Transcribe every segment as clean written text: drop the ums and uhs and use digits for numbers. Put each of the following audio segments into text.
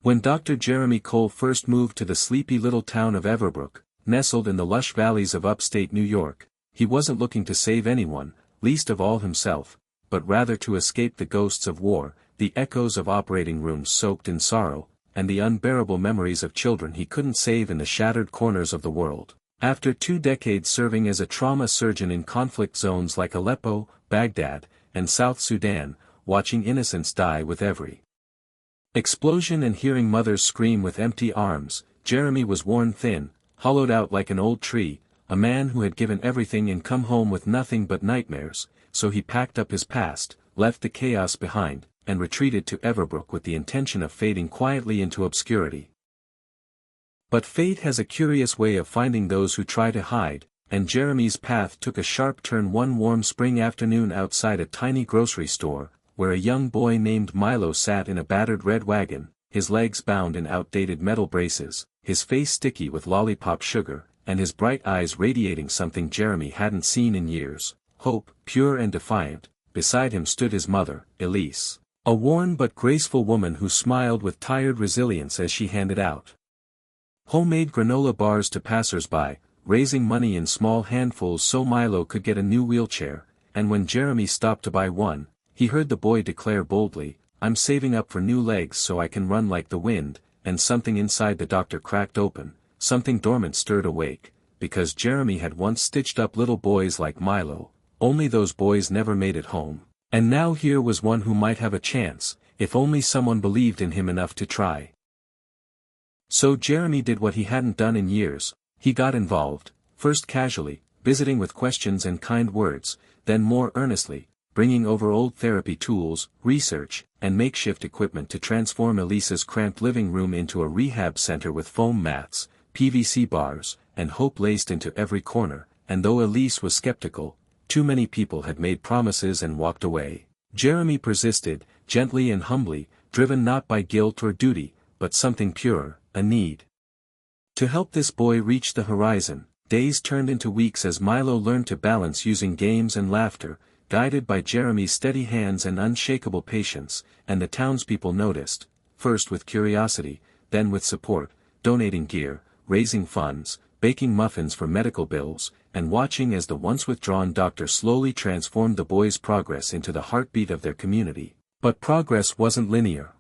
When Dr. Jeremy Cole first moved to the sleepy little town of Everbrook, nestled in the lush valleys of upstate New York, he wasn't looking to save anyone, least of all himself, but rather to escape the ghosts of war, the echoes of operating rooms soaked in sorrow, and the unbearable memories of children he couldn't save in the shattered corners of the world. After 2 decades serving as a trauma surgeon in conflict zones like Aleppo, Baghdad, and South Sudan, watching innocents die with every explosion and hearing mothers scream with empty arms, Jeremy was worn thin, hollowed out like an old tree, a man who had given everything and come home with nothing but nightmares, so he packed up his past, left the chaos behind, and retreated to Everbrook with the intention of fading quietly into obscurity. But fate has a curious way of finding those who try to hide, and Jeremy's path took a sharp turn one warm spring afternoon outside a tiny grocery store, where a young boy named Milo sat in a battered red wagon, his legs bound in outdated metal braces, his face sticky with lollipop sugar, and his bright eyes radiating something Jeremy hadn't seen in years, hope, pure and defiant. Beside him stood his mother, Elise, a worn but graceful woman who smiled with tired resilience as she handed out homemade granola bars to passers-by, raising money in small handfuls so Milo could get a new wheelchair, and when Jeremy stopped to buy one, he heard the boy declare boldly, "I'm saving up for new legs so I can run like the wind," and something inside the doctor cracked open, something dormant stirred awake, because Jeremy had once stitched up little boys like Milo, only those boys never made it home, and now here was one who might have a chance, if only someone believed in him enough to try. So Jeremy did what he hadn't done in years, he got involved, first casually, visiting with questions and kind words, then more earnestly, bringing over old therapy tools, research, and makeshift equipment to transform Elise's cramped living room into a rehab center with foam mats, PVC bars, and hope laced into every corner, and though Elise was skeptical, too many people had made promises and walked away. Jeremy persisted, gently and humbly, driven not by guilt or duty, but something purer, a need to help this boy reach the horizon. Days turned into weeks as Milo learned to balance using games and laughter, guided by Jeremy's steady hands and unshakable patience, and the townspeople noticed, first with curiosity, then with support, donating gear, raising funds, baking muffins for medical bills, and watching as the once withdrawn doctor slowly transformed the boy's progress into the heartbeat of their community. But progress wasn't linear.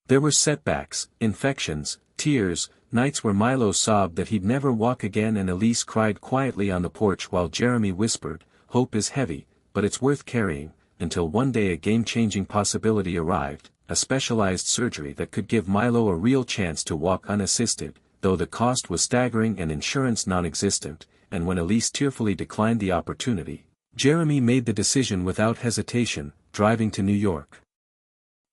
There were setbacks, infections, tears, nights where Milo sobbed that he'd never walk again and Elise cried quietly on the porch while Jeremy whispered, "Hope is heavy, but it's worth carrying," until one day a game-changing possibility arrived, a specialized surgery that could give Milo a real chance to walk unassisted, though the cost was staggering and insurance non-existent, and when Elise tearfully declined the opportunity, Jeremy made the decision without hesitation, driving to New York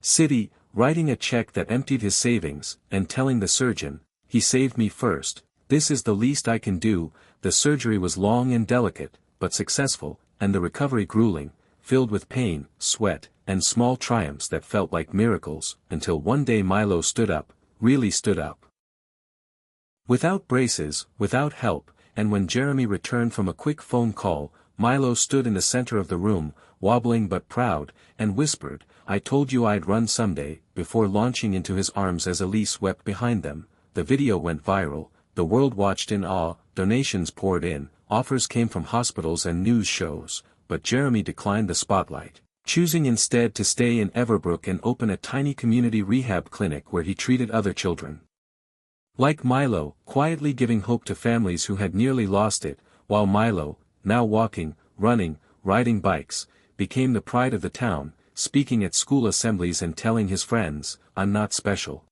City, writing a check that emptied his savings, and telling the surgeon, "He saved me first, this is the least I can do." The surgery was long and delicate, but successful, and the recovery grueling, filled with pain, sweat, and small triumphs that felt like miracles, until one day Milo stood up, really stood up. Without braces, without help, and when Jeremy returned from a quick phone call, Milo stood in the center of the room, wobbling but proud, and whispered, "I told you I'd run someday," before launching into his arms as Elise wept behind them. The video went viral, the world watched in awe, donations poured in, offers came from hospitals and news shows, but Jeremy declined the spotlight, choosing instead to stay in Everbrook and open a tiny community rehab clinic where he treated other children like Milo, quietly giving hope to families who had nearly lost it, while Milo, now walking, running, riding bikes, became the pride of the town, speaking at school assemblies and telling his friends, "I'm not special.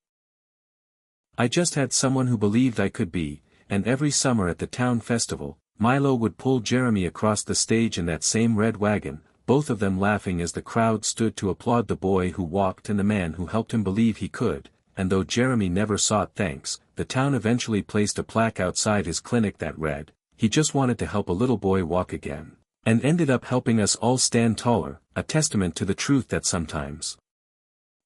I just had someone who believed I could be," and every summer at the town festival, Milo would pull Jeremy across the stage in that same red wagon, both of them laughing as the crowd stood to applaud the boy who walked and the man who helped him believe he could, and though Jeremy never sought thanks, the town eventually placed a plaque outside his clinic that read, "He just wanted to help a little boy walk again," and ended up helping us all stand taller, a testament to the truth that sometimes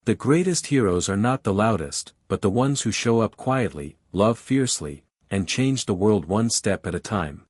the greatest heroes are not the loudest, but the ones who show up quietly, love fiercely, and change the world one step at a time.